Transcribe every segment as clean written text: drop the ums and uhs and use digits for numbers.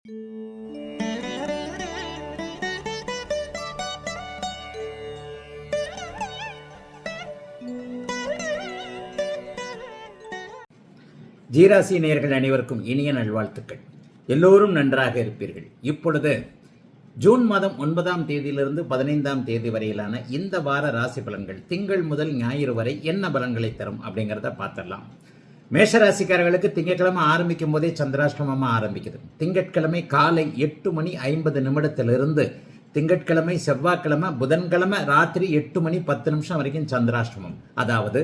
ஜீராசி நேயர்கள் அனைவருக்கும் இனிய நல்வாழ்த்துக்கள். எல்லோரும் நன்றாக இருப்பீர்கள். இப்பொழுது ஜூன் மாதம் 9ஆம் தேதியிலிருந்து 15ஆம் தேதி வரையிலான இந்த வார ராசி பலன்கள் திங்கள் முதல் ஞாயிறு வரை என்ன பலன்களை தரும் அப்படிங்கிறத பார்த்துடலாம். மேஷராசிக்காரர்களுக்கு திங்கட்கிழமை ஆரம்பிக்கும் போதே சந்திராஷ்டமமாக ஆரம்பிக்குது. திங்கட்கிழமை காலை 8:50 திங்கட்கிழமை, செவ்வாய்க்கிழமை, புதன்கிழமை ராத்திரி 8:10 வரைக்கும் சந்திராஷ்டமம். அதாவது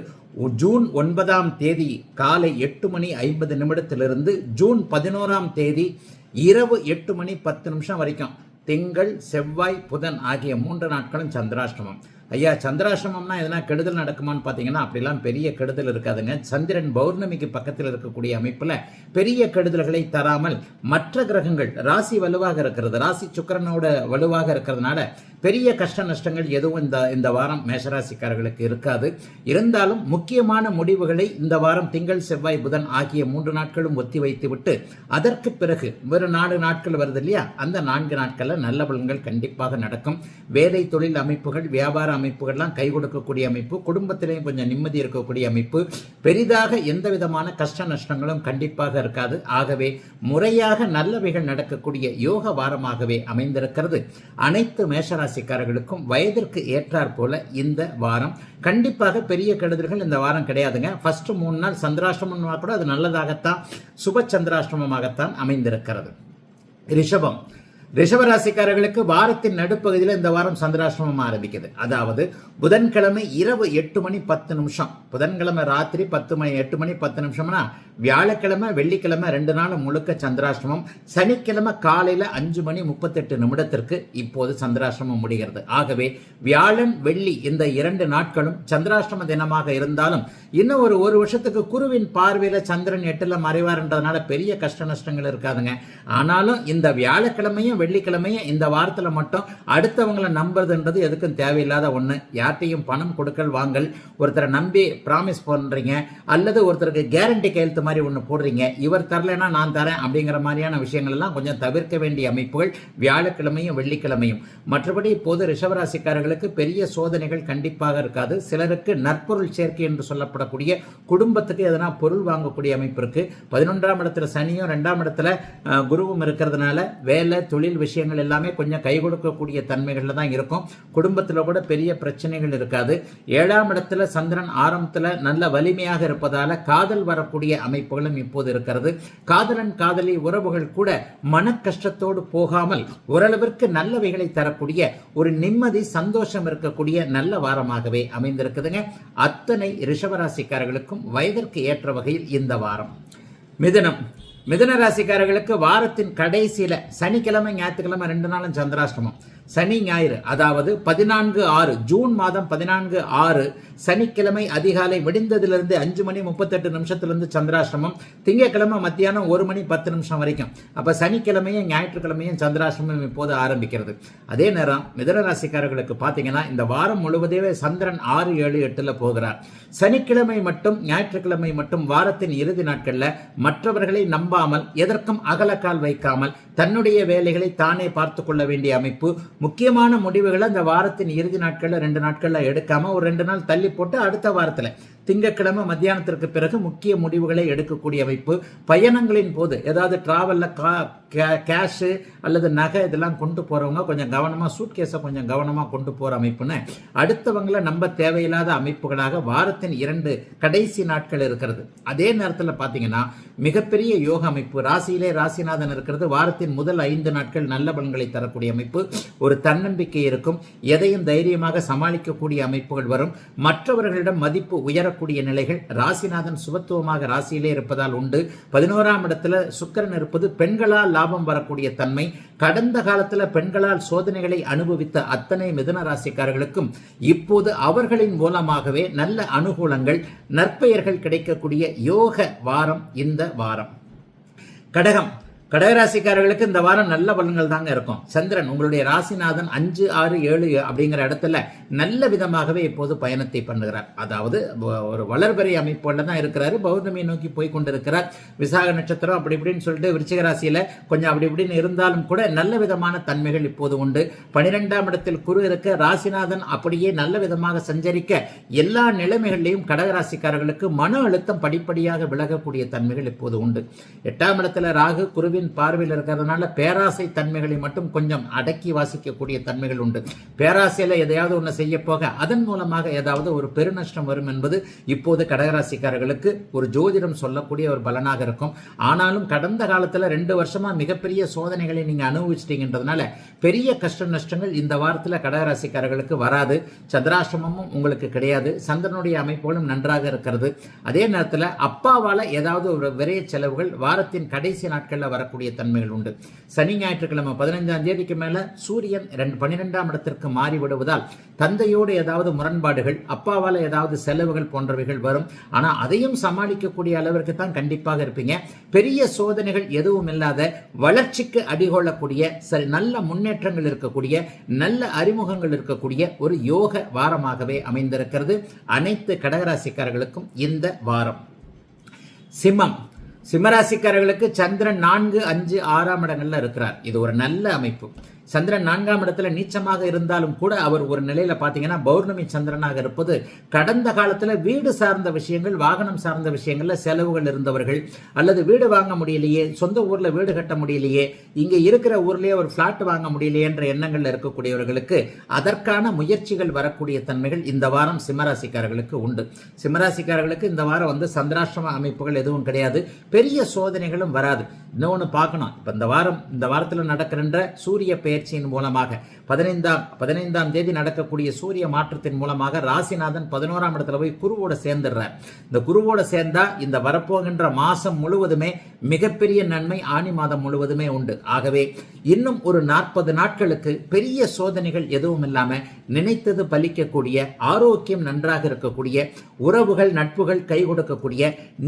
ஜூன் 9ஆம் தேதி காலை 8:50 ஜூன் 11ஆம் தேதி இரவு 8:10 வரைக்கும் திங்கள், செவ்வாய், புதன் ஆகிய 3 நாட்களும் சந்திராஷ்டமம். ஐயா, சந்திராஷ்டமம்னா எதனா கெடுதல் நடக்குமான்னு பார்த்தீங்கன்னா அப்படிலாம் பெரிய கெடுதல் இருக்காதுங்க. சந்திரன் பௌர்ணமிக்கு பக்கத்தில் இருக்கக்கூடிய அமைப்பில் பெரிய கெடுதல்களை தராமல் மற்ற கிரகங்கள் ராசி வலுவாக இருக்கிறது, ராசி சுக்கிரனோட வலுவாக இருக்கிறதுனால பெரிய கஷ்ட நஷ்டங்கள் எதுவும் இந்த வாரம் மேஷராசிக்காரர்களுக்கு இருக்காது. இருந்தாலும் முக்கியமான முடிவுகளை இந்த வாரம் திங்கள், செவ்வாய், புதன் ஆகிய 3 நாட்களும் ஒத்தி வைத்து விட்டு அதற்கு பிறகு ஒரு 4 நாட்கள் வருது இல்லையா, அந்த 4 நாட்களில் நல்ல பலன்கள் கண்டிப்பாக நடக்கும். வேலை தொழில் அமைப்புகள், வியாபார அமைப்புகள்லாம் கை கொடுக்கக்கூடிய அமைப்பு, குடும்பத்திலேயும் கொஞ்சம் நிம்மதி இருக்கக்கூடிய அமைப்பு, பெரிதாக எந்த விதமான கஷ்ட நஷ்டங்களும் கண்டிப்பாக இருக்காது. ஆகவே முறையாக நல்லவைகள் நடக்கக்கூடிய யோக வாரமாகவே அமைந்திருக்கிறது. அனைத்து மேஷராசிக்காரர்களுக்கும் வயதிற்கு ஏற்றாற் போல இந்த வாரம் கண்டிப்பாக பெரிய கெடுதல்கள் இந்த வாரம் கிடையாதுங்க. ஃபர்ஸ்ட் 3 நாள் சந்திராஷ்டமம் கூட அது நல்லதாகத்தான், சுப சந்திராஷ்டமமாகத்தான் அமைந்திருக்கிறது. ரிஷபராசிக்காரர்களுக்கு வாரத்தின் நடுப்பகுதியில் இந்த வாரம் சந்திராஷ்டமம் ஆரம்பிக்குது. அதாவது புதன்கிழமை இரவு 8:10, புதன்கிழமை ராத்திரி 8:10, வியாழக்கிழமை, வெள்ளிக்கிழமை 2 நாள் முழுக்க சந்திராஷ்டமம், சனிக்கிழமை காலையில் 5:38 இப்போது சந்திராஷ்டமம் முடிகிறது. ஆகவே வியாழன், வெள்ளி இந்த 2 நாட்களும் சந்திராஷ்டம தினமாக இருந்தாலும் இன்னும் ஒரு வருஷத்துக்கு குருவின் பார்வையில் சந்திரன் 8ல் மறைவார்ன்றதுனால பெரிய கஷ்ட நஷ்டங்கள் இருக்காதுங்க. ஆனாலும் இந்த வியாழக்கிழமையும் வெள்ளிக்கிழமையும் இந்த வாரத்தில் மட்டும் அடுத்தவங்களை நம்புறதுன்றது எதுக்கும் தேவையில்லாத ஒன்று. யார்ட்டையும் பணம் கொடுக்கல் வாங்கல், ஒருத்தரை நம்பி ப்ராமிஸ் பண்ணுறீங்க அல்லது ஒருத்தருக்கு கேரண்டி கையெழுத்து மாதிரி ஒன்று போடுறீங்க, இவர் தரலைன்னா நான் தரேன் அப்படிங்கிற மாதிரியான விஷயங்கள் எல்லாம் கொஞ்சம் தவிர்க்க வேண்டிய அமைப்புகள் வியாழக்கிழமையும் வெள்ளிக்கிழமையும். மற்றபடி இப்போது ரிஷபராசிக்காரர்களுக்கு பெரிய சோதனைகள் கண்டிப்பாக இருக்காது. சிலருக்கு நற்பொருள் சேர்க்கை என்று சொல்லப்படக்கூடிய குடும்பத்துக்கு எதனா பொருள் வாங்கக்கூடிய அமைப்பு இருக்கு. 11ஆம் இடத்துல சனியும் 2ஆம் இடத்துல குருவும் இருக்கிறதுனால வேலை தொழில் விஷயங்கள் எல்லாமே கொஞ்சம் கை கொடுக்கக்கூடிய தன்மைகள்ல தான் இருக்கும். குடும்பத்தில் கூட பெரிய பிரச்சனைகள் இருக்காது. 7ஆம் இடத்துல சந்திரன் ஆரம்பத்தில் நல்ல வலிமையாக இருப்பதால காதல் வரக்கூடிய அமைப்புகளும் இப்போது இருக்கிறது. காதலன் காதலி உறவுகள் கூட மன கஷ்டத்தோடு போகாமல் ஓரளவிற்கு நல்லவைகளை தரக்கூடிய ஒரு நிம்மதி, சந்தோஷம் இருக்கக்கூடிய நல்ல வாரமாகவே அமைந்திருக்குதுங்க. அத்தனை ரிஷபராசிக்காரர்களுக்கும் வயதிற்கு ஏற்ற வகையில் இந்த வாரம். மிதுன ராசிக்காரர்களுக்கு வாரத்தின் கடைசியில சனிக்கிழமை, ஞாயிற்றுக்கிழமை 2 நாளும் சந்திராஷ்டமம். சனி ஞாயிறு, அதாவது 14/6 ஜூன் மாதம் 14/6 சனிக்கிழமை அதிகாலை விடிந்ததிலிருந்து 5:38 சந்திராஷ்டமம். திங்கட்கிழமை மத்தியானம் 1:10 வரைக்கும். அப்ப சனிக்கிழமையும் ஞாயிற்றுக்கிழமையும் சந்திராஷ்டமம் இப்போது ஆரம்பிக்கிறது. அதே நேரம் மிதுன ராசிக்காரர்களுக்கு பார்த்தீங்கன்னா இந்த வாரம் முழுவதே சந்திரன் 6, 7, 8 போகிறார். சனிக்கிழமை மட்டும், ஞாயிற்றுக்கிழமை மட்டும் வாரத்தின் இறுதி நாட்கள்ல மற்றவர்களை நம்பாமல் எதற்கும் அகலக்கால் வைக்காமல் தன்னுடைய வேலைகளை தானே பார்த்து கொள்ள வேண்டிய அமைப்பு. முக்கியமான முடிவுகளை அந்த வாரத்தின் இறுதி நாட்கள்ல 2 நாட்கள்ல எடுக்காம ஒரு 2 நாள் தள்ளி போட்டு அடுத்த வாரத்துல திங்கட்கிழமை மத்தியானத்திற்கு பிறகு முக்கிய முடிவுகளை எடுக்கக்கூடிய அமைப்பு. பயணங்களின் போது ஏதாவது டிராவல்ல கேஷு அல்லது நகை இதெல்லாம் கொண்டு போறவங்க கொஞ்சம் கவனமா, சூட்கேஸை கொஞ்சம் கவனமா கொண்டு போற அமைப்புன்னு அடுத்தவங்களை நம்ப தேவையில்லாத அமைப்புகளாக வாரத்தின் 2 கடைசி நாட்கள் இருக்கிறது. அதே நேரத்தில் பார்த்தீங்கன்னா மிகப்பெரிய யோக அமைப்பு. ராசியிலே ராசிநாதன் இருக்கிறது. வாரத்தின் முதல் 5 நாட்கள் நல்ல பலன்களை தரக்கூடிய அமைப்பு. ஒரு தன்னம்பிக்கை இருக்கும். எதையும் தைரியமாக சமாளிக்கக்கூடிய அமைப்புகள் வரும். மற்றவர்களிடம் மதிப்பு உயரக்கூடிய நிலைகள் ராசிநாதன் சுபத்துவமாக ராசியிலே இருப்பதால் உண்டு. 11ஆம் இடத்துல சுக்கிரன் இருப்பது பெண்களால் லாபம் வரக்கூடிய தன்மை. கடந்த காலத்தில் பெண்களால் சோதனைகளை அனுபவித்த அத்தனை மிதுன ராசிக்காரர்களுக்கும் இப்போது அவர்களின் மூலமாகவே நல்ல அனுகூலங்கள், நற்பெயர்கள் கிடைக்கக்கூடிய யோக வாரம் இந்த வாரம். கடகம் கடகராசிக்காரர்களுக்கு இந்த வாரம் நல்ல பலன்கள் தாங்க இருக்கும். சந்திரன் உங்களுடைய ராசிநாதன் 5, 6, 7 அப்படிங்கிற இடத்துல நல்ல விதமாகவே இப்போது பயணத்தை பண்ணுகிறார். அதாவது ஒரு வளர்பறை அமைப்போட தான் இருக்கிறாரு. பௌர்ணமியை நோக்கி போய் கொண்டிருக்கிறார். விசாக நட்சத்திரம் அப்படி இப்படின்னு சொல்லிட்டு விருச்சிக ராசியில கொஞ்சம் அப்படி இப்படின்னு இருந்தாலும் கூட நல்ல விதமான தன்மைகள் இப்போது உண்டு. 12ஆம் இடத்தில் குரு இருக்க ராசிநாதன் அப்படியே நல்ல விதமாக சஞ்சரிக்க எல்லா நிலைமைகளிலையும் கடகராசிக்காரர்களுக்கு மன அழுத்தம் படிப்படியாக விலகக்கூடிய தன்மைகள் இப்போது உண்டு. 8ஆம் இடத்துல ராகு குருவின் பார்வையில் இருக்கிறதுனால பேராசை தன்மைகளை மட்டும் கொஞ்சம் அடக்கி வாசிக்கக்கூடிய தன்மைகள் உண்டு. பேராசையில எதையாவது ஒன்று செய்ய போக அதன் மூலமாக ஏதாவது ஒரு பெருநஷ்டம் வரும் என்பது இப்போது கடகராசிக்காரர்களுக்கு ஒரு ஜோதிடம் சொல்லக்கூடிய ஒரு பலனாக இருக்கும். ஆனாலும் கடந்த காலத்துல 2 வருஷமா மிகப்பெரிய சோதனைகளை நீங்க அனுபவிச்சிட்டீங்கன்றதுனால பெரிய கஷ்ட நஷ்டங்கள் இந்த வாரத்துல கடகராசிக்காரர்களுக்கு வராது. சந்திராஷ்டமமும் உங்களுக்கு கிடையாது. சந்திரனுடைய அமைப்புகளும் நன்றாக இருக்கிறது. அதே நேரத்தில் அப்பாவால ஏதாவது ஒரு விரைய செலவுகள் வாரத்தின் கடைசி நாட்கள்ல வரக்கூடிய தன்மைகள் உண்டு. சனி ஞாயிற்றுக்கிழமை 15ஆம் தேதிக்கு மேல சூரியன் 12ஆம் இடத்திற்கு மாறிவிடுவதால் தந்தையோடு ஏதாவது முரண்பாடுகள், அப்பாவால ஏதாவது செலவுகள் போன்றவைகள் வரும். ஆனா அதையும் சமாளிக்கக்கூடிய அளவிற்கு தான் கண்டிப்பாக இருப்பீங்க. பெரிய சோதனைகள் எதுவும் இல்லாத வளர்ச்சிக்கு அடிகொள்ளக்கூடிய நல்ல முன்னேற்றங்கள் இருக்கக்கூடிய நல்ல அறிமுகங்கள் இருக்கக்கூடிய ஒரு யோக வாரமாகவே அமைந்திருக்கிறது அனைத்து கடகராசிக்காரர்களுக்கும் இந்த வாரம். சிம்மராசிக்காரர்களுக்கு சந்திரன் 4, 5, 6ஆம் இடங்கள்ல இருக்கிறார். இது ஒரு நல்ல அமைப்பு. சந்திரன் 4ஆம் இடத்துல நீச்சமாக இருந்தாலும் கூட அவர் ஒரு நிலையில பாத்தீங்கன்னா பௌர்ணமி சந்திரனாக இருப்பது கடந்த காலத்துல வீடு சார்ந்த விஷயங்கள், வாகனம் சார்ந்த விஷயங்கள்ல செலவுகள் இருந்தவர்கள், அல்லது வீடு வாங்க முடியலையே, சொந்த ஊர்ல வீடு கட்ட முடியலையே, இங்க இருக்கிற ஊர்லயே ஒரு பிளாட் வாங்க முடியலையே என்ற எண்ணங்கள்ல இருக்கக்கூடியவர்களுக்கு அதற்கான முயற்சிகள் வரக்கூடிய தன்மைகள் இந்த வாரம் சிம்மராசிக்காரர்களுக்கு உண்டு. சிம்மராசிக்காரர்களுக்கு இந்த வாரம் சந்திராஷ்டம அமைப்புகள் எதுவும் கிடையாது. பெரிய சோதனைகளும் வராது. இன்னொன்னு பார்க்கணும், இப்ப இந்த வாரத்தில் நடக்கின்ற சூரிய பெயர்ச்சியின் மூலமாக 15ஆம் தேதி நடக்கக்கூடிய சூரிய மாற்றத்தின் மூலமாக ராசிநாதன் 11ஆம் இடத்துல போய் குருவோட சேர்ந்துடுறார். இந்த குருவோட சேர்ந்தா இந்த வரப்போகின்ற மாசம் முழுவதுமே மிகப்பெரிய நன்மை, ஆனி மாதம் முழுவதுமே உண்டு. ஆகவே இன்னும் ஒரு 40 நாட்களுக்கு பெரிய சோதனைகள் எதுவும் இல்லாம நினைத்தது பலிக்கக்கூடிய, ஆரோக்கியம் நன்றாக இருக்கக்கூடிய, உறவுகள் நட்புகள் கை கொடுக்கக்கூடிய,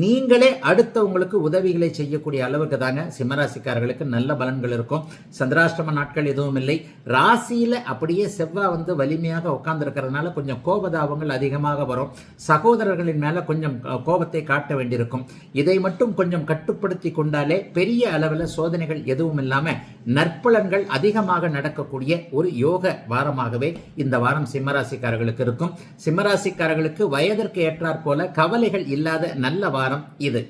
நீங்களே அடுத்தவங்களுக்கு உதவிகளை செய்யக்கூடிய அளவுக்கு தாங்க சிம்மராசிக்காரர்களுக்கு நல்ல பலன்கள் இருக்கும். சந்திராஷ்டம நாட்கள் எதுவும் இல்லை. ராசியில அப்படியே செவ்வாய் வலிமையாக உட்கார்ந்து இருக்கிறதுனால கொஞ்சம் கோபதாபங்கள் அதிகமாக வரும். சகோதரர்களின் மேல கொஞ்சம் கோபத்தை காட்ட வேண்டியிருக்கும். இதை மட்டும் கொஞ்சம் கட்டுப்படுத்தி கொண்டாலே பெரிய அளவில் சோதனைகள் எதுவும் இல்லாம நற்பலன்கள் அதிகமாக நடக்கக்கூடிய ஒரு யோக வாரமாகவே இந்த வாரம் சிம்மராசிக்காரர்களுக்கு இருக்கும். சிம்மராசிக்காரர்களுக்கு வயதிற்கு ஏற்றாற் போல கவலைகள் இல்லாத நல்ல வாரம் இது.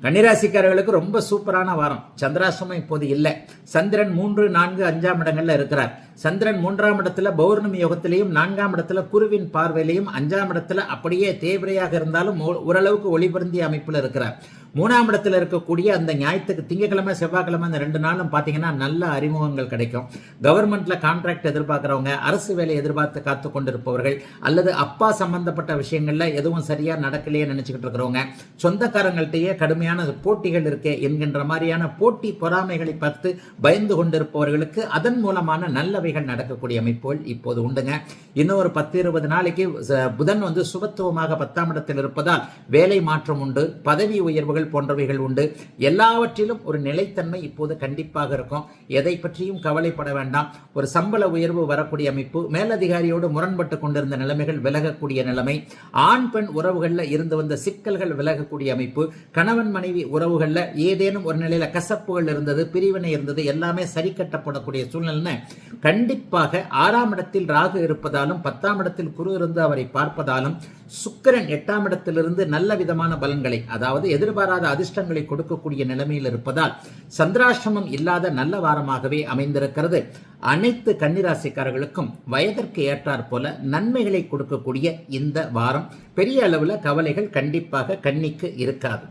கன்னிராசிக்காரர்களுக்கு ரொம்ப சூப்பரான வாரம். சந்திராஷ்டமம் இப்போது இல்லை. சந்திரன் 3, 4, 5ஆம் இடங்கள்ல இருக்கிறார். சந்திரன் 3ஆம் இடத்துல பௌர்ணமி யோகத்திலையும், 4ஆம் இடத்துல குருவின் பார்வையிலையும், 5ஆம் இடத்துல அப்படியே தேய்பிரையாக இருந்தாலும் ஓரளவுக்கு ஒளிபருந்திய அமைப்புல இருக்கிறார். 3ஆம் இடத்துல இருக்கக்கூடிய அந்த ஞாயிற்றுக்கு திங்கக்கிழமை செவ்வாய்க்கிழமை அந்த 2 நாளும் பார்த்தீங்கன்னா நல்ல அறிமுகங்கள் கிடைக்கும். கவர்மெண்ட்ல கான்ட்ராக்ட் எதிர்பார்க்கிறவங்க, அரசு வேலை எதிர்பார்த்து காத்து கொண்டிருப்பவர்கள், அல்லது அப்பா சம்பந்தப்பட்ட விஷயங்கள்ல எதுவும் சரியா நடக்கலையே நினைச்சுக்கிட்டு இருக்கிறவங்க, சொந்தக்காரங்கள்ட்டயே கடுமையான போட்டிகள் இருக்கே என்கின்ற மாதிரியான போட்டி பொறாமைகளை பார்த்து பயந்து கொண்டிருப்பவர்களுக்கு அதன் மூலமான நல்லவைகள் நடக்கக்கூடிய அமைப்புகள் இப்போது உண்டுங்க. இன்னும் ஒரு 10-20 நாளைக்கு புதன் சுபத்துவமாக 10ஆம் இடத்தில் இருப்பதால் வேலை மாற்றம் உண்டு, பதவி உயர்வுகள் போன்றவைகள் உண்டு. எல்லாவற்றிலும் ஒரு நிலைத்தன்மை இப்போது கண்டிப்பாக இருக்கும். எதை பற்றியும் கவலைப்பட வேண்டாம். ஒரு சம்பள உயர்வு வரக்கூடிய அமைப்பு, மேலதிகாரியோடு முரண்பட்டு கொண்டிருந்த நிலைமைகள் விலகக்கூடிய நிலைமை, ஆண் பெண் உறவுகளில் இருந்து வந்த சிக்கல்கள் விலகக்கூடிய அமைப்பு, கணவன் மனைவி உறவுகளில் ஏதேனும் ஒரு நிலையில கசப்புகள் இருந்தது, பிரிவினை இருந்தது, எல்லாமே சரி கட்டப்படக்கூடிய சூழ்நிலை கண்டிப்பாக. 6ஆம் இடத்தில் ராகு இருப்பதாலும் 10ஆம் இடத்தில் குரு இருந்து அவரை பார்ப்பதாலும் சுக்கிரன் 8ஆம் இடத்திலிருந்து நல்ல விதமான பலன்களை, அதாவது எதிர்பாராத அதிர்ஷ்டங்களை கொடுக்கக்கூடிய நிலைமையில் இருப்பதால் சந்திராஷ்டமம் இல்லாத நல்ல வாரமாகவே அமைந்திருக்கிறது. அனைத்து கன்னிராசிக்காரர்களுக்கும் வயதிற்கு ஏற்றாற் போல நன்மைகளை கொடுக்கக்கூடிய இந்த வாரம். பெரிய அளவில் கவலைகள் கண்டிப்பாக கன்னிக்கு இருக்காது.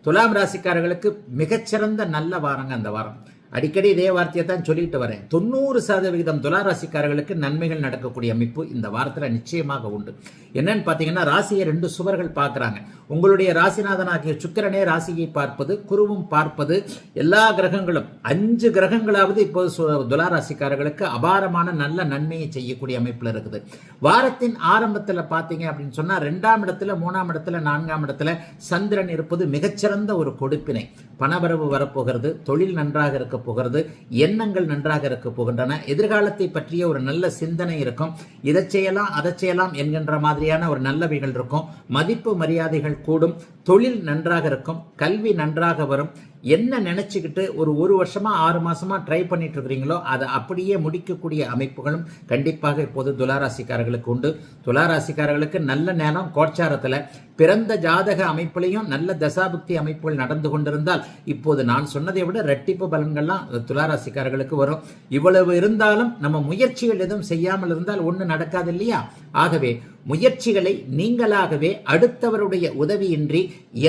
துலாம் ராசிக்காரர்களுக்கு மிகச்சிறந்த நல்ல வாரங்க அந்த வாரம். அடிக்கடி இதே வார்த்தையை தான் சொல்லிட்டு வரேன். 90% துளாராசிக்காரர்களுக்கு நன்மைகள் நடக்கக்கூடிய அமைப்பு இந்த வாரத்தில் நிச்சயமாக உண்டு. என்னன்னு பார்த்தீங்கன்னா, ராசியை 2 சுவர்கள் பார்க்குறாங்க. உங்களுடைய ராசிநாதனாகிய சுக்கிரனே ராசியை பார்ப்பது, குருவும் பார்ப்பது, எல்லா கிரகங்களும் 5 கிரகங்களாவது இப்போது துளாராசிக்காரர்களுக்கு அபாரமான நல்ல நன்மையை செய்யக்கூடிய அமைப்பில் இருக்குது. வாரத்தின் ஆரம்பத்தில் பார்த்தீங்க அப்படின்னு சொன்னால் 2ஆம் இடத்துல, 3ஆம் இடத்துல, 4ஆம் இடத்துல சந்திரன் இருப்பது மிகச்சிறந்த ஒரு கொடுப்பினை. பணவரவு வரப்போகிறது, தொழில் நன்றாக இருக்க போகிறது, எண்ணங்கள் நன்றாக இருக்க போகின்றன, எதிர்காலத்தை பற்றிய ஒரு நல்ல சிந்தனை இருக்கும், இதை செய்யலாம் அதை செய்யலாம் என்கின்ற மாதிரியான ஒரு நல்லவைகள் இருக்கும், மதிப்பு மரியாதைகள் கூடும், தொழில் நன்றாக இருக்கும், கல்வி நன்றாக வரும். என்ன நினைச்சுக்கிட்டு ஒரு வருஷமா 6 மாசமா ட்ரை பண்ணிட்டு இருக்கிறீங்களோ அதை அப்படியே முடிக்கக்கூடிய அமைப்புகளும் கண்டிப்பாக இப்போது துளாராசிக்காரர்களுக்கு உண்டு. துளாராசிக்காரர்களுக்கு நல்ல நேரம் கோட்சாரத்தில் பிறந்த ஜாதக அமைப்புலையும் நல்ல தசாபுக்தி அமைப்புகள் நடந்து கொண்டிருந்தால் இப்போது நான் சொன்னதை விட ரெட்டிப்பு பலன்கள்லாம் துளாராசிக்காரர்களுக்கு வரும். இவ்வளவு இருந்தாலும் நம்ம முயற்சிகள் எதுவும் செய்யாமல் இருந்தால் ஒன்று நடக்காது இல்லையா? ஆகவே முயற்சிகளை நீங்களாகவே அடுத்தவருடைய உதவியின்றி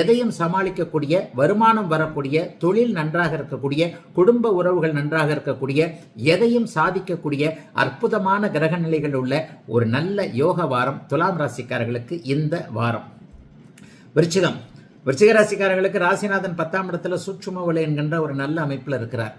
எதையும் சமாளிக்கக்கூடிய, வருமானம் வரக்கூடிய, தொழில் நன்றாக இருக்கக்கூடிய, குடும்ப உறவுகள் நன்றாக இருக்கக்கூடிய, எதையும் சாதிக்கக்கூடிய அற்புதமான கிரக நிலைகள் உள்ள ஒரு நல்ல யோக வாரம் துலாம் ராசிக்காரர்களுக்கு இந்த வாரம். விருச்சிக ராசிக்காரர்களுக்கு ராசிநாதன் 10ஆம் இடத்துல சூட்சும வலு என்கின்ற ஒரு நல்ல அமைப்பில் இருக்கிறார்.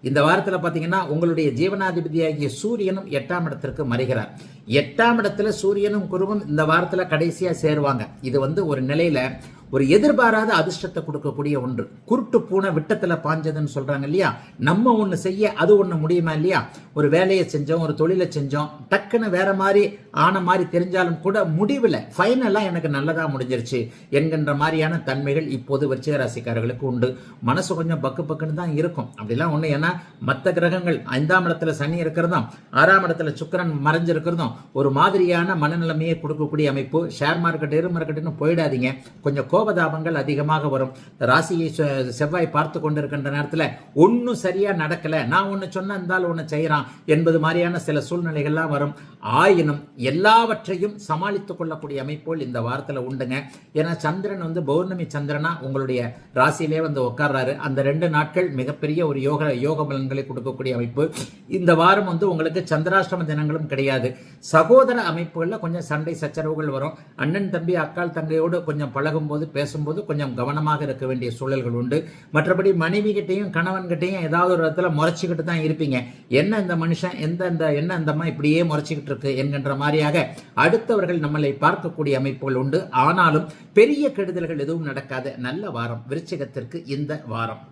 இந்த வாரத்தில் பார்த்தீங்கன்னா உங்களுடைய ஜீவனாதிபதியாகிய சூரியனும் 8ஆம் இடத்திற்கு மறைகிறார். 8ஆம் இடத்துல சூரியனும் குருவும் இந்த வாரத்தில் கடைசியாக சேருவாங்க. இது ஒரு நிலையில ஒரு எதிர்பாராத அதிர்ஷ்டத்தை கொடுக்கக்கூடிய ஒன்று. குருட்டு பூனை விட்டத்தில் பாஞ்சதுன்னு சொல்றாங்க இல்லையா? நம்ம ஒன்று செய்ய அது ஒன்று முடியுமா இல்லையா? ஒரு வேலையை செஞ்சோம், ஒரு தொழிலை செஞ்சோம், டக்குன்னு வேற மாதிரி ஆன மாதிரி தெரிஞ்சாலும் கூட முடிவில் ஃபைனலாக எனக்கு நல்லதாக முடிஞ்சிருச்சு என்கின்ற மாதிரியான தன்மைகள் இப்போது விருச்சிக ராசிக்காரர்களுக்கு உண்டு. மனசு கொஞ்சம் பக்குன்னு தான் இருக்கும், அப்படிலாம் ஒன்று. ஏன்னா மற்ற கிரகங்கள் 5ஆம் இடத்துல சனி இருக்கிறதும் 6ஆம் இடத்துல சுக்கிரன் மறைஞ்சிருக்கிறதும் ஒரு மாதிரியான மனநிலைமையை கொடுக்கக்கூடிய அமைப்பு. ஷேர் மார்க்கெட், ஏறு மார்க்கெட்டுன்னு போயிடாதீங்க. கொஞ்சம் கோபதாபங்கள் அதிகமாக வரும். ராசியை செவ்வாய் பார்த்து கொண்டிருக்கின்ற நேரத்தில் ஒன்றும் சரியா நடக்கல, நான் ஒன்று சொன்ன இருந்தாலும் ஒன்று செய்யறான் என்பது மாதிரியான சில சூழ்நிலைகள்லாம் வரும். ஆயினும் எல்லாவற்றையும் சமாளித்துக் கொள்ளக்கூடிய அமைப்புகள் இந்த வாரத்தில் உண்டுங்க. ஏன்னா சந்திரன் பௌர்ணமி சந்திரனா உங்களுடைய ராசியிலே உட்கார்றாரு. அந்த 2 நாட்கள் மிகப்பெரிய ஒரு யோக பலன்களை கொடுக்கக்கூடிய அமைப்பு. இந்த வாரம் உங்களுக்கு சந்திராஷ்டம தினங்களும் கிடையாது. சகோதர அமைப்புகளில் கொஞ்சம் சண்டை சச்சரவுகள் வரும். அண்ணன் தம்பி, அக்கால் தங்கையோடு கொஞ்சம் பழகும் போது, பேசும்போது கொஞ்சம் கவனமாக இருக்க வேண்டிய சூழல்கள் உண்டு. மற்றபடி மனைவி கிட்டையும் கணவன் கிட்டையும் ஏதாவது ஒரு இடத்துல முறைச்சிக்கிட்டு தான் இருப்பீங்க. என்ன இந்த மனுஷன், என்ன இந்த அம்மா இப்படியே முறைச்சிக்கிட்டு இருக்கு என்கின்ற மாதிரியாக அடுத்தவர்கள் நம்மளை பார்க்கக்கூடிய அமைப்புகள் உண்டு. ஆனாலும் பெரிய கெடுதல்கள் எதுவும் நடக்காத நல்ல வாரம் விருச்சிகத்திற்கு இந்த வாரம்.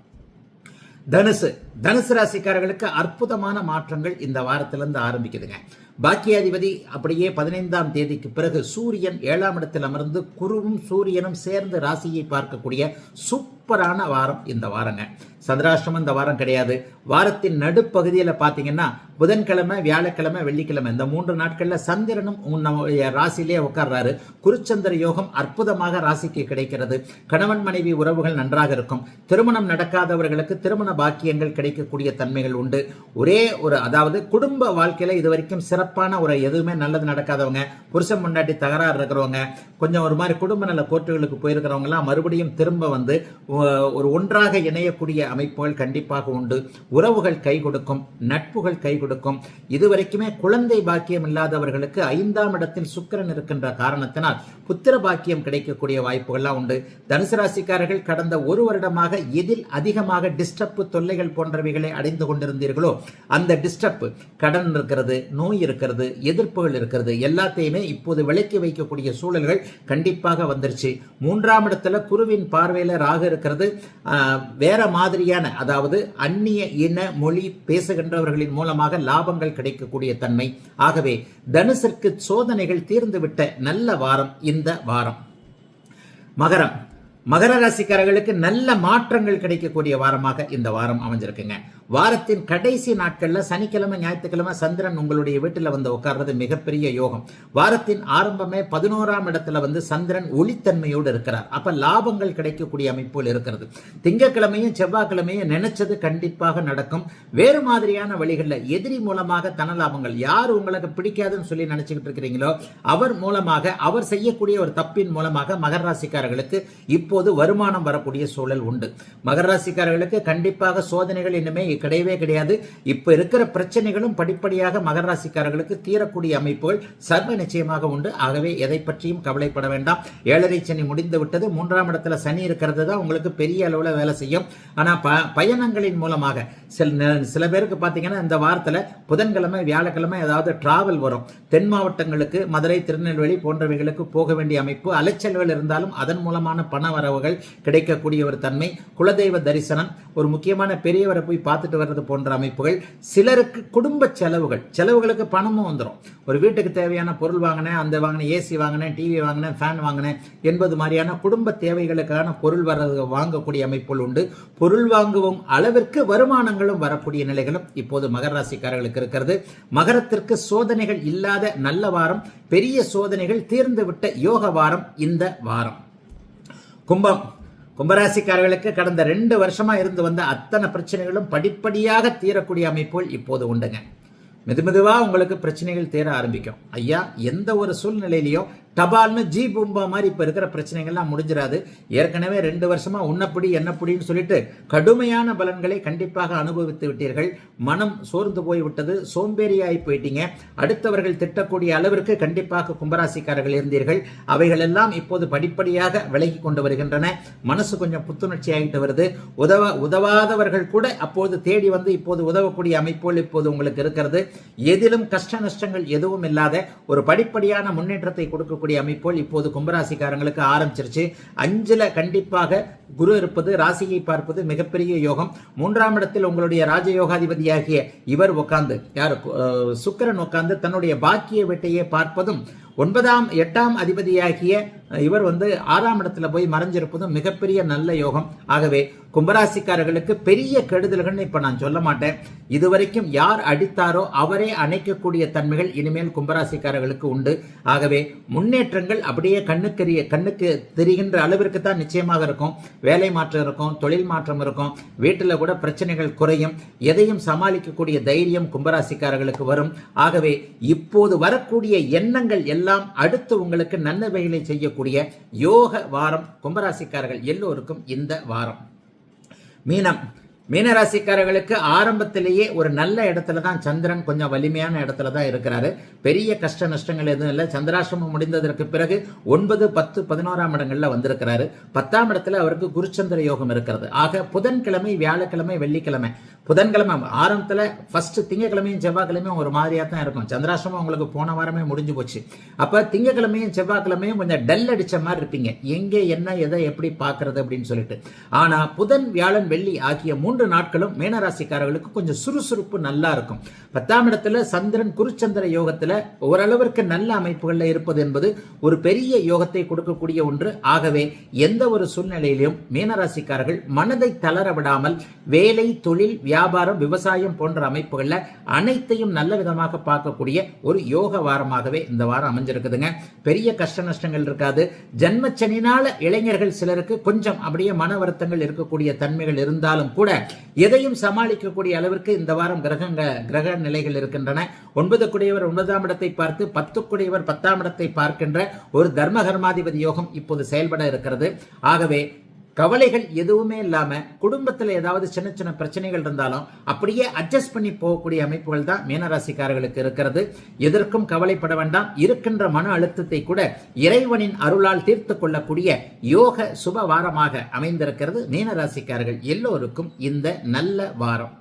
தனுசு ராசிக்காரர்களுக்கு அற்புதமான மாற்றங்கள் இந்த வாரத்திலிருந்து ஆரம்பிக்குதுங்க. பாக்கியாதிபதி அப்படியே 15ஆம் தேதிக்கு பிறகு சூரியன் 7ஆம் இடத்தில் அமர்ந்து குருவும் சூரியனும் சேர்ந்து ராசியை பார்க்கக்கூடிய சூப்பரான வாரம் இந்த வாரங்க. சந்திராஷ்டமம் இந்த வாரம் கிடையாது. வாரத்தின் நடுப்பகுதியில் பார்த்தீங்கன்னா புதன்கிழமை, வியாழக்கிழமை, வெள்ளிக்கிழமை இந்த 3 நாட்களில் சந்திரனும் ராசியிலே உட்கார்றாரு. குருச்சந்திர யோகம் அற்புதமாக ராசிக்கு கிடைக்கிறது. கணவன் மனைவி உறவுகள் நன்றாக இருக்கும். திருமணம் நடக்காதவர்களுக்கு திருமண பாக்கியங்கள் கிடைக்கக்கூடிய தன்மைகள் உண்டு. அதாவது குடும்ப வாழ்க்கையில இதுவரைக்கும் சிறப்பான ஒரு எதுவுமே நல்லது நடக்காதவங்க, புருஷன் முன்னாடி தகராறு இருக்கிறவங்க, கொஞ்சம் ஒரு மாதிரி குடும்ப நல கோர்ட்டுகளுக்கு போயிருக்கிறவங்க எல்லாம் மறுபடியும் திரும்ப ஒரு ஒன்றாக இணையக்கூடிய அமைப்புகள் கண்டிப்பாக உண்டு. உறவுகள் கை கொடுக்கும், நட்புகள் கை கொடுக்கும். இதுவரைக்குமே குழந்தை பாக்கியம் இல்லாதவர்களுக்கு 5ஆம் இடத்தில் சுக்கிரன் இருக்கின்ற காரணத்தினால் புத்திர பாக்கியம் கிடைக்கக்கூடிய வாய்ப்புகள்லாம் உண்டு. தனுசு ராசிக்காரர்கள் கடந்த 1 வருடமாக எதில் அதிகமாக டிஸ்டர்ப், தொல்லைகள் போன்றவைகளை அடைந்து கொண்டிருந்தீர்களோ அந்த டிஸ்டர்ப், கடன் இருக்கிறது, நோய் இருக்கிறது, எதிர்ப்புகள் இருக்கிறது, எல்லாத்தையுமே இப்போது விலக்கி வைக்கக்கூடிய சூழல்கள் கண்டிப்பாக வந்துருச்சு. 3ஆம் இடத்துல குருவின் பார்வையில ராகு இருக்கிறது. வேற மாதிரியான, அதாவது அந்நிய இன மொழி பேசுகின்றவர்களின் மூலமாக லாபங்கள் கிடைக்கக்கூடிய தன்மை. ஆகவே தனுசிற்கு சோதனைகள் தீர்ந்துவிட்ட நல்ல வாரம் இந்த வாரம். மகர ராசிக்காரர்களுக்கு நல்ல மாற்றங்கள் கிடைக்கக்கூடிய வாரமாக இந்த வாரம் அமைஞ்சிருக்குங்க. வாரத்தின் கடைசி நாட்கள்ல சனிக்கிழமை, ஞாயிற்றுக்கிழமை சந்திரன் உங்களுடைய வீட்டில் உட்கார்றது மிகப்பெரிய யோகம். வாரத்தின் ஆரம்பமே 11ஆம் இடத்துல சந்திரன் ஒளித்தன்மையோடு இருக்கிறார். அப்ப லாபங்கள் கிடைக்கக்கூடிய அமைப்புகள் இருக்கிறது. திங்கட்கிழமையும் செவ்வாய்க்கிழமையும் நினைச்சது கண்டிப்பாக நடக்கும். வேறு மாதிரியான வழிகளில் எதிரி மூலமாக தன லாபங்கள், யார் உங்களுக்கு பிடிக்காதுன்னு சொல்லி நினைச்சுக்கிட்டு இருக்கிறீங்களோ அவர் மூலமாக, அவர் செய்யக்கூடிய ஒரு தப்பின் மூலமாக மகர ராசிக்காரர்களுக்கு இப்போ இப்போது வருமானம் வரக்கூடிய சூழல் உண்டு. மகர ராசிக்காரர்களுக்கு கண்டிப்பாக சோதனைகள் இனிமே கிடையவே கிடையாது. இப்ப இருக்கிற பிரச்சனைகளும் படிப்படியாக மகர ராசிக்காரர்களுக்கு தீரக்கூடிய அமைப்புகள் சர்வ நிச்சயமாக உண்டு. ஆகவே எதை பற்றியும் கவலைப்பட வேண்டாம். 7.5 சனி முடிந்து விட்டது. 3ஆம் இடத்துல சனி இருக்கிறது தான் உங்களுக்கு பெரிய அளவுல வேலை செய்யும். ஆனா பயணங்களின் மூலமாக சில பேருக்கு பாத்தீங்கன்னா இந்த வாரத்துல புதன்கிழமை வியாழக்கிழமை ஏதாவது டிராவல் வரும். தென் மாவட்டங்களுக்கு மதுரை திருநெல்வேலி போன்றவைகளுக்கு போக வேண்டிய அமைப்பு, அலைச்சல்கள் இருந்தாலும் அதன் மூலமான பண வரவுகள் கிடைக்கக்கூடிய ஒரு தன்மை, குலதெய்வ தரிசனம், ஒரு முக்கியமான பெரியவரை போய் பார்த்துட்டு வர்றது போன்ற அமைப்புகள். சிலருக்கு குடும்ப செலவுகளுக்கு பணமும் வந்துடும். ஒரு வீட்டுக்கு தேவையான பொருள் வாங்கினேன், அந்த வாங்கினேன், ஏசி வாங்கினேன், டிவி வாங்கினேன், ஃபேன் வாங்கினேன் என்பது மாதிரியான குடும்ப தேவைகளுக்கான பொருள் வாங்கக்கூடிய அமைப்புகள் உண்டு. பொருள் வாங்குவோம் அளவிற்கு வருமானங்களும் வரக்கூடிய நிலைகளும் இப்போது மகர ராசிக்காரர்களுக்கு இருக்கிறது. மகரத்திற்கு சோதனைகள் இல்லாத நல்ல வாரம், பெரிய சோதனைகள் தீர்ந்துவிட்ட யோக வாரம் இந்த வாரம். கும்பராசிக்காரர்களுக்கு கடந்த 2 வருஷமா இருந்து வந்த அத்தனை பிரச்சனைகளும் படிப்படியாக தீரக்கூடிய அமைப்புகள் இப்போது உண்டுங்க. மெதுவா உங்களுக்கு பிரச்சனைகள் தீர ஆரம்பிக்கும். ஐயா, எந்த ஒரு சூழ்நிலையிலையும் டபால்னு ஜி பூம்பா மாதிரி இப்ப இருக்கிற பிரச்சனைகள்லாம் முடிஞ்சிடாது. ஏற்கனவே 2 வருஷமா உன்னப்படி என்னப்படின்னு சொல்லிட்டு கடுமையான பலன்களை கண்டிப்பாக அனுபவித்து விட்டீர்கள். மனம் சோர்ந்து போய் விட்டது, சோம்பேறியாகி போயிட்டீங்க. அடுத்தவர்கள் திட்டக்கூடிய அளவிற்கு கண்டிப்பாக கும்பராசிக்காரர்கள் இருந்தீர்கள். அவைகள் எல்லாம் இப்போது படிப்படியாக விலகி கொண்டு வருகின்றன. மனசு கொஞ்சம் புத்துணர்ச்சி ஆகிட்டு வருது. உதவாதவர்கள் கூட அப்போது தேடி வந்து இப்போது உதவக்கூடிய அமைப்புகள் இப்போது உங்களுக்கு இருக்கிறது. எதிலும் கஷ்ட நஷ்டங்கள் எதுவும் இல்லாத ஒரு படிப்படியான முன்னேற்றத்தை கொடுக்கக்கூடிய அமைப்புகள் இப்போது கும்பராசிக்காரங்களுக்கு ஆரம்பிச்சிருச்சு. 5ல கண்டிப்பாக குரு இருப்பது, ராசியை பார்ப்பது மிகப்பெரிய யோகம். 3ஆம் இடத்தில் உங்களுடைய ராஜயோகாதிபதியாகிய இவர் உட்கார்ந்து, சுக்கிரன் உட்கார்ந்து தன்னுடைய பாக்கிய வீட்டையே பார்ப்பதும், 8ஆம் அதிபதியாகிய இவர் 6ஆம் இடத்துல போய் மறைஞ்சிருப்பதும் மிகப்பெரிய நல்ல யோகம். ஆகவே கும்பராசிக்காரர்களுக்கு பெரிய கெடுதல்கள் இப்ப நான் சொல்ல மாட்டேன். இதுவரைக்கும் யார் அடித்தாரோ அவரே அணைக்கக்கூடிய தன்மைகள் இனிமேல் கும்பராசிக்காரர்களுக்கு உண்டு. ஆகவே முன்னேற்றங்கள் அப்படியே கண்ணுக்கு தெரிகின்ற அளவிற்கு தான் நிச்சயமாக இருக்கும். வேலை மாற்றம் இருக்கும், தொழில் மாற்றம் இருக்கும், வீட்டில் கூட பிரச்சனைகள் குறையும். எதையும் சமாளிக்கக்கூடிய தைரியம் கும்பராசிக்காரர்களுக்கு வரும். ஆகவே இப்போது வரக்கூடிய எண்ணங்கள் எல்லாம் அடுத்து உங்களுக்கு நன்மைகளை செய்யக்கூடிய யோக வாரம் கும்பராசிக்காரர்கள் எல்லோருக்கும் இந்த வாரம். மீனராசிக்காரர்களுக்கு ஆரம்பத்திலேயே ஒரு நல்ல இடத்துல தான் சந்திரன் கொஞ்சம் வலிமையான இடத்துல தான் இருக்கிறாரு. பெரிய கஷ்ட நஷ்டங்கள் எதுவும் இல்லை. சந்திராசிரமம் முடிந்ததற்கு பிறகு 9, 10, 11ஆம் இடங்கள்ல வந்திருக்கிறாரு. 10ஆம் இடத்துல அவருக்கு குருச்சந்திர யோகம் இருக்கிறது. ஆக புதன்கிழமை, வியாழக்கிழமை, வெள்ளிக்கிழமை, புதன்கிழமை ஆரம்பத்துல ஃபர்ஸ்ட் திங்கக்கிழமையும் செவ்வாய்க்கிழமையும் ஒரு மாதிரியா தான் இருக்கும். சந்திராசிரமம் உங்களுக்கு போன வாரமே முடிஞ்சு போச்சு. அப்ப திங்கக்கிழமையும் செவ்வாய்க்கிழமையும் கொஞ்சம் டல் அடிச்ச மாதிரி இருப்பீங்க. எங்கே என்ன எதை எப்படி பார்க்கறது அப்படின்னு சொல்லிட்டு. ஆனா புதன், வியாழன், வெள்ளி ஆகிய 3 நாட்களும் மீனராசிக்காரர்களுக்கு கொஞ்சம் சுறுசுறுப்பு நல்லா இருக்கும். 10ஆம் இடத்துல சந்திரன் குருச்சந்திர யோகத்துல ஓரளவிற்கு நல்ல அமைப்புகள்ல இருப்பது என்பது ஒரு பெரிய யோகத்தை கொடுக்கக்கூடிய ஒன்று. ஆகவே எந்த ஒரு சூழ்நிலையிலும் மீனராசிக்காரர்கள் மனதை தளர விடாமல் வேலை, தொழில், வியாபாரம், விவசாயம் போன்ற அமைப்புகள்ல அனைத்தையும் நல்ல விதமாக பார்க்கக்கூடிய ஒரு யோக வாரமாகவே இந்த வாரம் அமைஞ்சிருக்குதுங்க. பெரிய கஷ்ட நஷ்டங்கள் இருக்காது. ஜன்மச்சனினால இளைஞர்கள் சிலருக்கு கொஞ்சம் அப்படியே மன வருத்தங்கள் இருக்கக்கூடிய தன்மைகள் இருந்தாலும் கூட எதையும் சமாளிக்கக்கூடிய அளவிற்கு இந்த வாரம் கிரக நிலைகள் இருக்கின்றன. 9 குடையவர் 9ஆம் இடத்தை பார்த்து 10 குடையவர் 10ஆம் இடத்தை பார்க்கின்ற ஒரு தர்ம கர்மாதிபதி யோகம் இப்போது செயல்பட இருக்கிறது. ஆகவே கவலைகள் எதுவுமே இல்லாம குடும்பத்தில் ஏதாவது சின்ன சின்ன பிரச்சனைகள் இருந்தாலும் அப்படியே அட்ஜஸ்ட் பண்ணி போகக்கூடிய அமைப்புகள் தான் மீனராசிக்காரர்களுக்கு இருக்கிறது. எதற்கும் கவலைப்பட வேண்டாம். இருக்கின்ற மன அழுத்தத்தை கூட இறைவனின் அருளால் தீர்த்து கொள்ளக்கூடிய யோக சுப வாரமாக அமைந்திருக்கிறது மீனராசிக்காரர்கள் எல்லோருக்கும் இந்த நல்ல வாரம்.